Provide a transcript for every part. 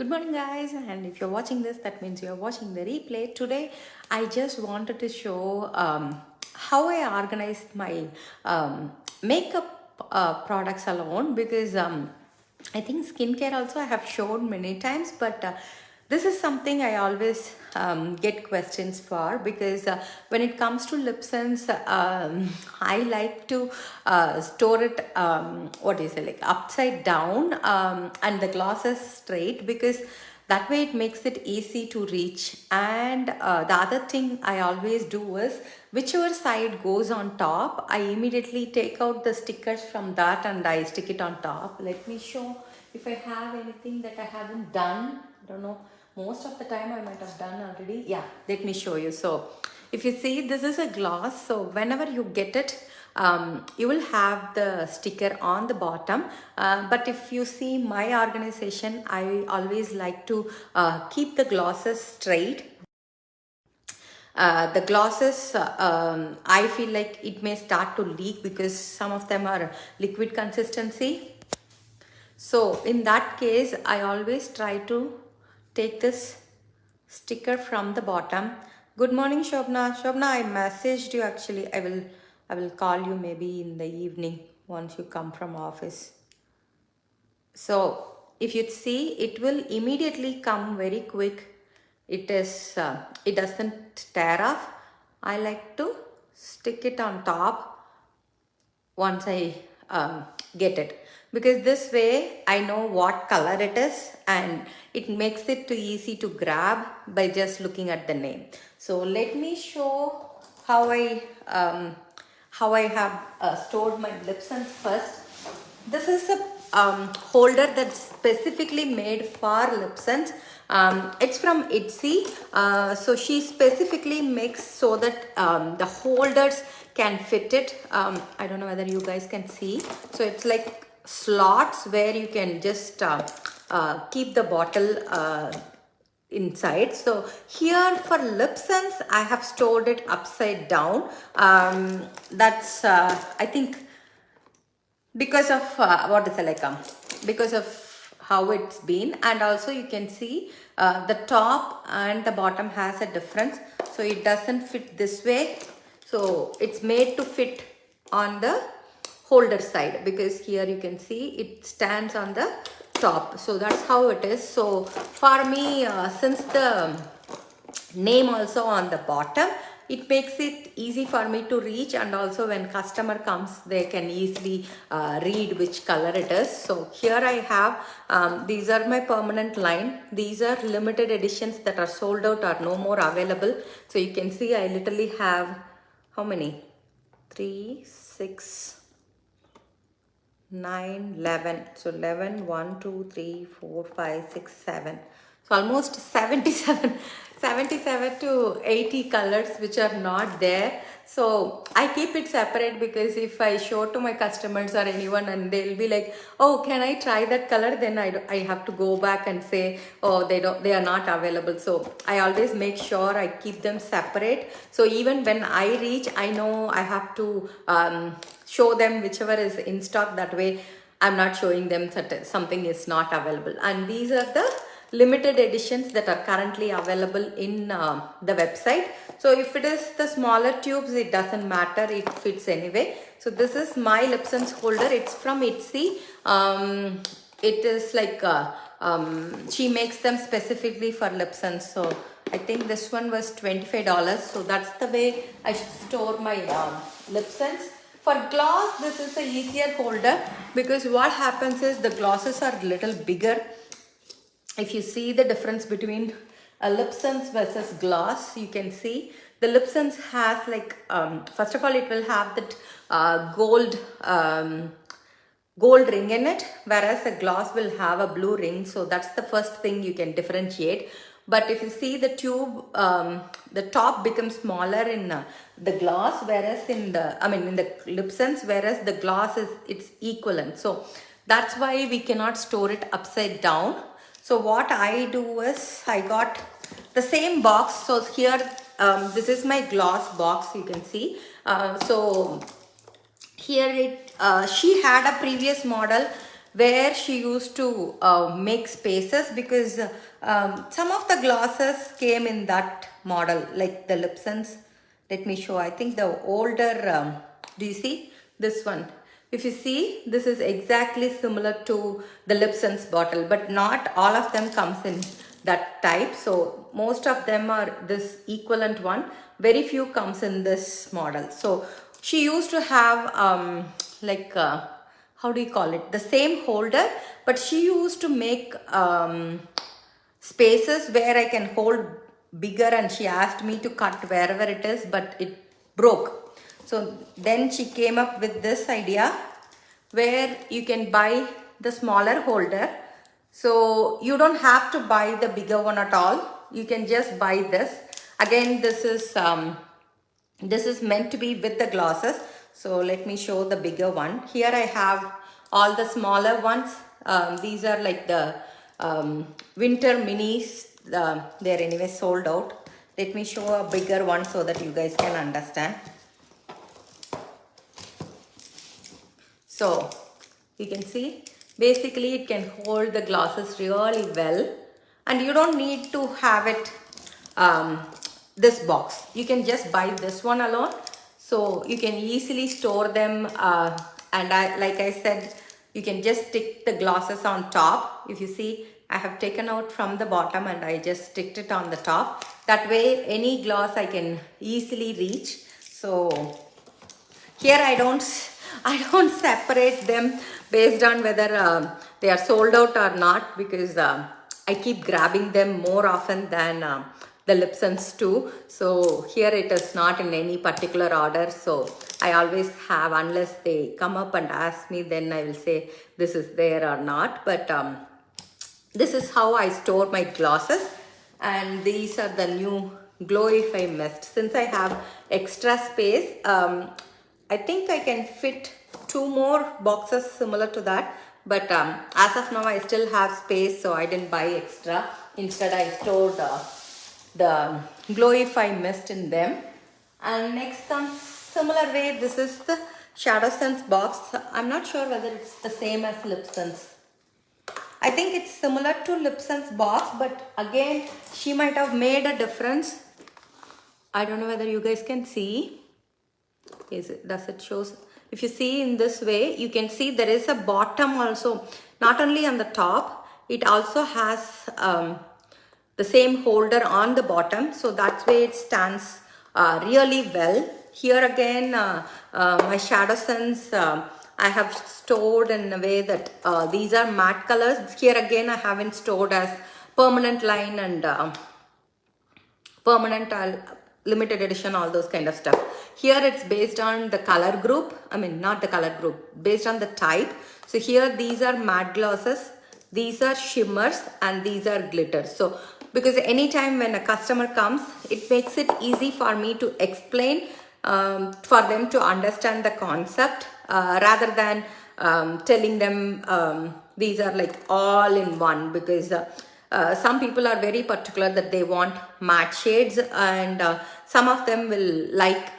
Good morning guys, and if you're watching this, that means you're watching the replay. Today I just wanted to show how I organized my makeup products alone, because I think skincare also I have shown many times, but this is something I always get questions for, because when it comes to LipSense, I like to store it, what is it, like upside down, and the glosses straight, because that way it makes it easy to reach. And the other thing I always do is, whichever side goes on top, I immediately take out the stickers from that and I stick it on top. Let me show if I have anything that I haven't done. I don't know, most of the time I might have done already. Yeah, let me show you. So if you see, this is a gloss, so whenever you get it, you will have the sticker on the bottom, but if you see my organization, I always like to keep the glosses straight. The glosses, I feel like it may start to leak because some of them are liquid consistency. So in that case, I always try to take this sticker from the bottom. Good morning, Shobna. Shobna, I messaged you actually. I will call you maybe in the evening once you come from office. So if you see, it will immediately come very quick. It doesn't tear off. I like to stick it on top once I get it, because this way I know what color it is and it makes it too easy to grab by just looking at the name. So let me show how I have stored my LipSense first. This is a holder that's specifically made for LipSense. It's from Etsy. So she specifically makes so that the holders can fit it. I don't know whether you guys can see. So it's like slots where you can just keep the bottle inside. So here for LipSense, I have stored it upside down. That's I think because of what is it, like because of how it's been. And also you can see the top and the bottom has a difference, so it doesn't fit this way, so it's made to fit on the holder side, because here you can see it stands on the top. So that's how it is. So for me, since the name also on the bottom, it makes it easy for me to reach, and also when customer comes, they can easily read which color it is. So here I have these are my permanent line. These are limited editions that are sold out or no more available. So you can see I literally have how many? 3, 6, 9, 11. So 11, 1, 2, 3, 4, 5, 6, 7. So almost 77 to 80 colors which are not there. So I keep it separate, because if I show to my customers or anyone and they'll be like, oh, can I try that color? Then I have to go back and say, oh, they are not available. So I always make sure I keep them separate. So even when I reach, I know I have to show them whichever is in stock. That way I'm not showing them that something is not available. And these are the limited editions that are currently available in the website. So if it is the smaller tubes, it doesn't matter, it fits anyway. So this is my LipSense holder. It's from Etsy. It is like she makes them specifically for LipSense. So I think this one was $25. So that's the way I store my LipSense. For gloss, this is a easier holder, because what happens is the glosses are a little bigger. If you see the difference between a LipSense versus gloss, you can see the LipSense has like, first of all, it will have that gold ring in it, whereas the gloss will have a blue ring. So that's the first thing you can differentiate. But if you see the tube, the top becomes smaller in the gloss, whereas in the LipSense, whereas the gloss is it's equivalent. So that's why we cannot store it upside down. So what I do is, I got the same box. So here, this is my gloss box, you can see. So here she had a previous model where she used to make spaces, because some of the glosses came in that model, like the LipSense. Let me show. I think the older, do you see this one? If you see, this is exactly similar to the LipSense bottle, but not all of them comes in that type. So most of them are this equivalent one. Very few comes in this model. So she used to have like how do you call it? The same holder, but she used to make spaces where I can hold bigger, and she asked me to cut wherever it is, but it broke. So then she came up with this idea where you can buy the smaller holder. So you don't have to buy the bigger one at all. You can just buy this. Again, this is meant to be with the glosses. So let me show the bigger one. Here I have all the smaller ones. These are like the winter minis. They're anyway sold out. Let me show a bigger one so that you guys can understand. So you can see basically it can hold the glosses really well, and you don't need to have it this box. You can just buy this one alone, so you can easily store them, and like I said, you can just stick the glosses on top. If you see, I have taken out from the bottom and I just sticked it on the top. That way any gloss I can easily reach. So here I don't separate them based on whether they are sold out or not, because I keep grabbing them more often than the LipSense too. So here it is not in any particular order. So I always have, unless they come up and ask me, then I will say this is there or not. But this is how I store my glosses, and these are the new Glow If I Mist. Since I have extra space, I think I can fit 2 more boxes similar to that, but as of now I still have space, so I didn't buy extra. Instead I stored the Glow If I Mist in them. And next comes similar way, this is the ShadowSense box. I'm not sure whether it's the same as LipSense. I think it's similar to LipSense box, but again she might have made a difference. I don't know whether you guys can see. Does it shows? If you see in this way, you can see there is a bottom also. Not only on the top, it also has the same holder on the bottom. So that's why it stands really well. Here again, my ShadowSense, I have stored in a way that these are matte colors. Here again, I haven't stored as permanent line and permanent limited edition, all those kind of stuff. Here it's based on the color group. I mean, not the color group, based on the type. So here these are matte glosses, these are shimmers, and these are glitters. So because anytime when a customer comes, it makes it easy for me to explain, for them to understand the concept, rather than telling them these are like all in one, because some people are very particular that they want matte shades, and some of them will like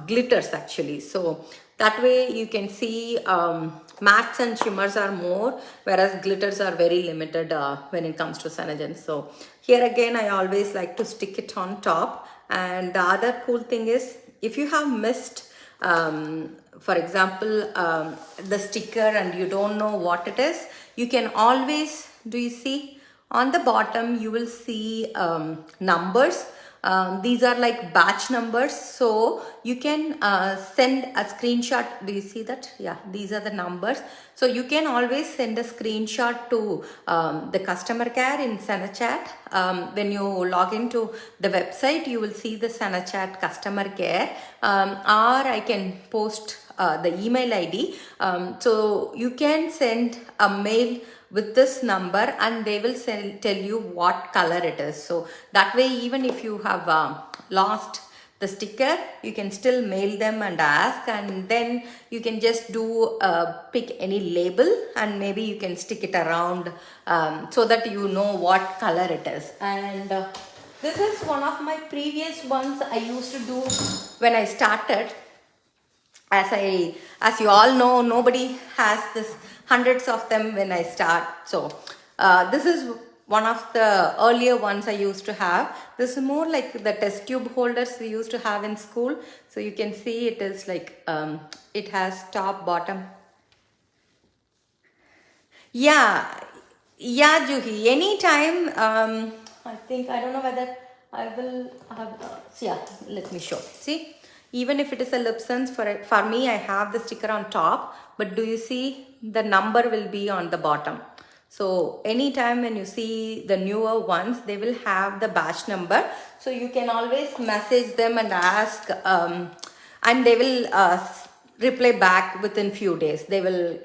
glitters actually. So that way you can see mattes and shimmers are more, whereas glitters are very limited when it comes to SeneGence. So here again I always like to stick it on top. And the other cool thing is, if you have missed for example the sticker and you don't know what it is, you can always, do you see on the bottom you will see numbers. These are like batch numbers, so you can send a screenshot. Do you see that? Yeah, these are the numbers. So you can always send a screenshot to the customer care in SeneChat. When you log into the website, you will see the SeneChat customer care, or I can post the email ID. So you can send a mail with this number and they will tell you what color it is. So that way, even if you have lost the sticker, you can still mail them and ask, and then you can just do pick any label and maybe you can stick it around so that you know what color it is. And this is one of my previous ones I used to do when I started. As you all know, nobody has this hundreds of them when I start. So this is one of the earlier ones I used to have. This is more like the test tube holders we used to have in school. So you can see it is like, it has top, bottom. Yeah, yeah, Juhi. Anytime, I think, I don't know whether I will have, yeah, let me show. See, even if it is a LipSense, for me, I have the sticker on top, but do you see the number will be on the bottom? So anytime when you see the newer ones, they will have the batch number. So you can always message them and ask, and they will reply back within few days. They will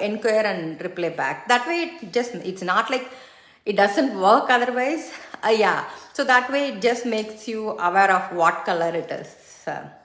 inquire and reply back. That way it's not like it doesn't work otherwise. Yeah, so that way it just makes you aware of what color it is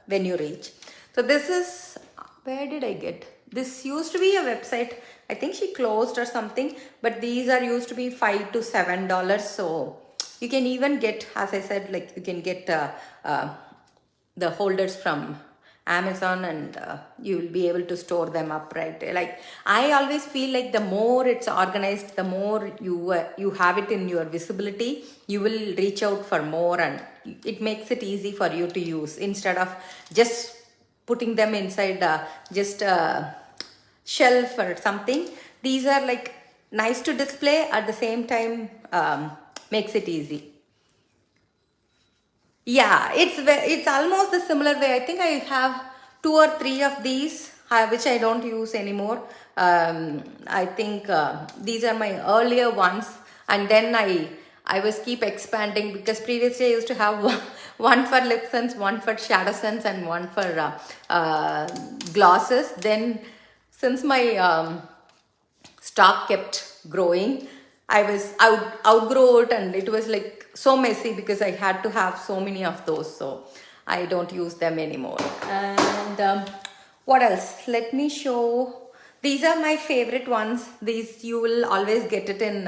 when you reach. So this is, where did I get this? Used to be a website, I think she closed or something, but these are used to be $5 to $7. So you can even get, as I said, like you can get the holders from Amazon, and you will be able to store them up, right? Like I always feel like the more it's organized, the more you have it in your visibility, you will reach out for more, and it makes it easy for you to use instead of just putting them inside just a shelf or something. These are like nice to display, at the same time makes it easy. Yeah, it's almost the similar way. I think I have 2 or 3 of these, which I don't use anymore. I think these are my earlier ones, and then I was keep expanding, because previously I used to have one for LipSense, one for ShadowSense, and one for glosses. Then since my stock kept growing, I was outgrow it, and it was like so messy because I had to have so many of those, so I don't use them anymore. And what else? Let me show. These are my favorite ones. These you will always get it in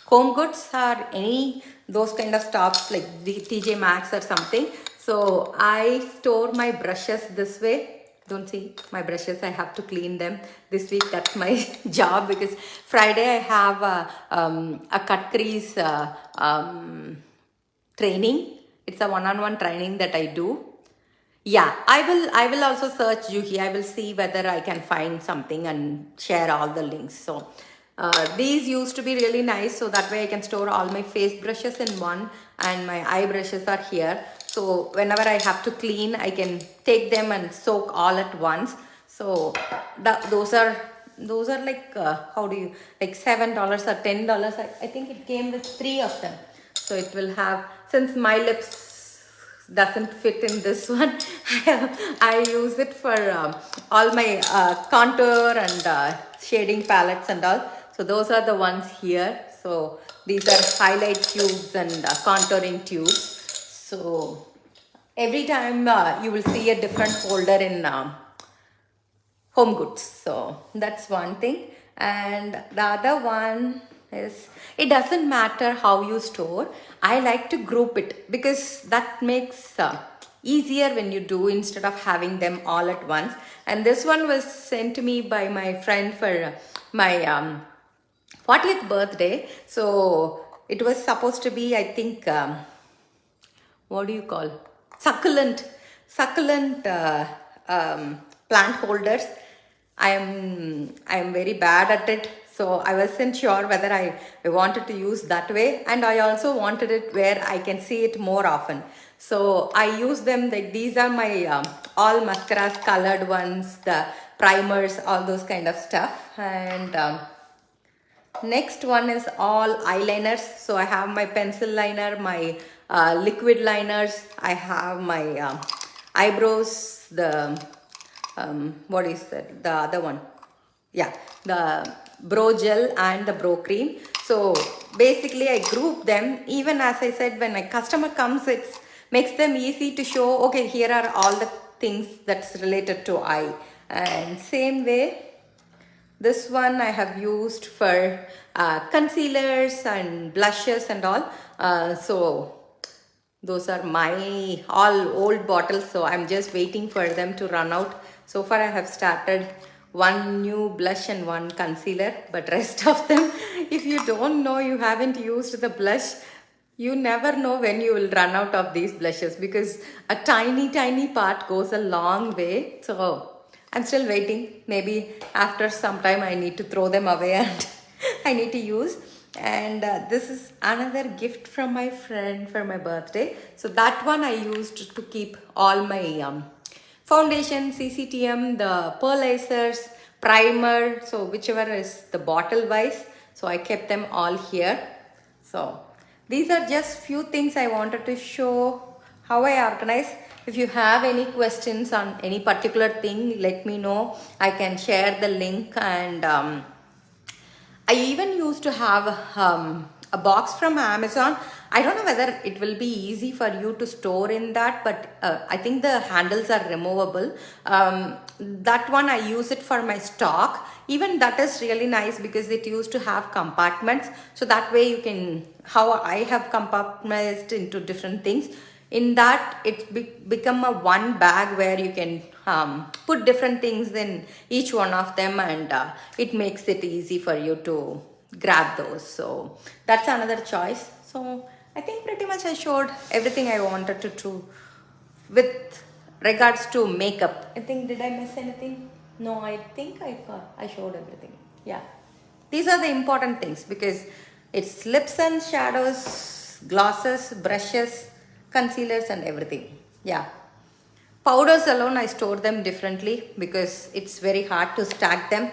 Home Goods or any those kind of stops like the TJ Maxx or something. So I store my brushes this way. Don't see my brushes, I have to clean them this week. That's my job, because Friday I have a cut crease training. It's a one-on-one training that I do. Yeah, I will also search Juhi. I will see whether I can find something and share all the links. So these used to be really nice, so that way I can store all my face brushes in one, and my eye brushes are here. So whenever I have to clean, I can take them and soak all at once. So those are like how do you, like $7 or $10. I think it came with 3 of them. So it will have, since my lips doesn't fit in this one, I use it for all my contour and shading palettes and all. So those are the ones here. So these are highlight tubes and contouring tubes. So every time you will see a different folder in Home Goods. So that's one thing. And the other one is, it doesn't matter how you store. I like to group it, because that makes easier when you do, instead of having them all at once. And this one was sent to me by my friend for my 40th birthday. So it was supposed to be, I think, what do you call, succulent plant holders. I am very bad at it, so I wasn't sure whether I wanted to use that way, and I also wanted it where I can see it more often. So I use them, like these are my all mascaras, colored ones, the primers, all those kind of stuff. And next one is all eyeliners. So I have my pencil liner, my liquid liners, I have my eyebrows, the what is that, the other one, yeah, the brow gel and the brow cream. So basically I group them. Even as I said, when a customer comes, it makes them easy to show, okay, here are all the things that's related to eye. And same way, this one I have used for concealers and blushes and all. So those are my all old bottles, so I'm just waiting for them to run out. So far I have started one new blush and one concealer, but rest of them, if you don't know, you haven't used the blush, you never know when you will run out of these blushes, because a tiny part goes a long way. So I'm still waiting. Maybe after some time I need to throw them away and I need to use. And this is another gift from my friend for my birthday. So that one I used to keep all my foundation, CCTM, the pearlizers, primer, so whichever is the bottle wise. So I kept them all here. So these are just few things I wanted to show how I organize. If you have any questions on any particular thing, let me know. I can share the link. And I even used to have a box from Amazon. I don't know whether it will be easy for you to store in that, but I think the handles are removable. That one I use it for my stock. Even that is really nice because it used to have compartments. So that way you can, how I have compartmentalized into different things. In that, it's become a one bag where you can put different things in each one of them, and it makes it easy for you to grab those. So that's another choice. So I think pretty much I showed everything I wanted to do with regards to makeup. I think, did I miss anything? No, I think I showed everything. Yeah. These are the important things because it's lips and shadows, glosses, brushes, concealers and everything. Yeah. Powders alone I store them differently because it's very hard to stack them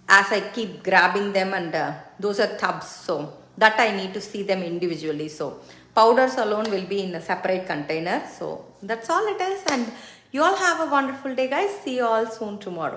as I keep grabbing them, and those are tubs, so that I need to see them individually. So powders alone will be in a separate container. So that's all it is, and you all have a wonderful day, guys. See you all soon tomorrow.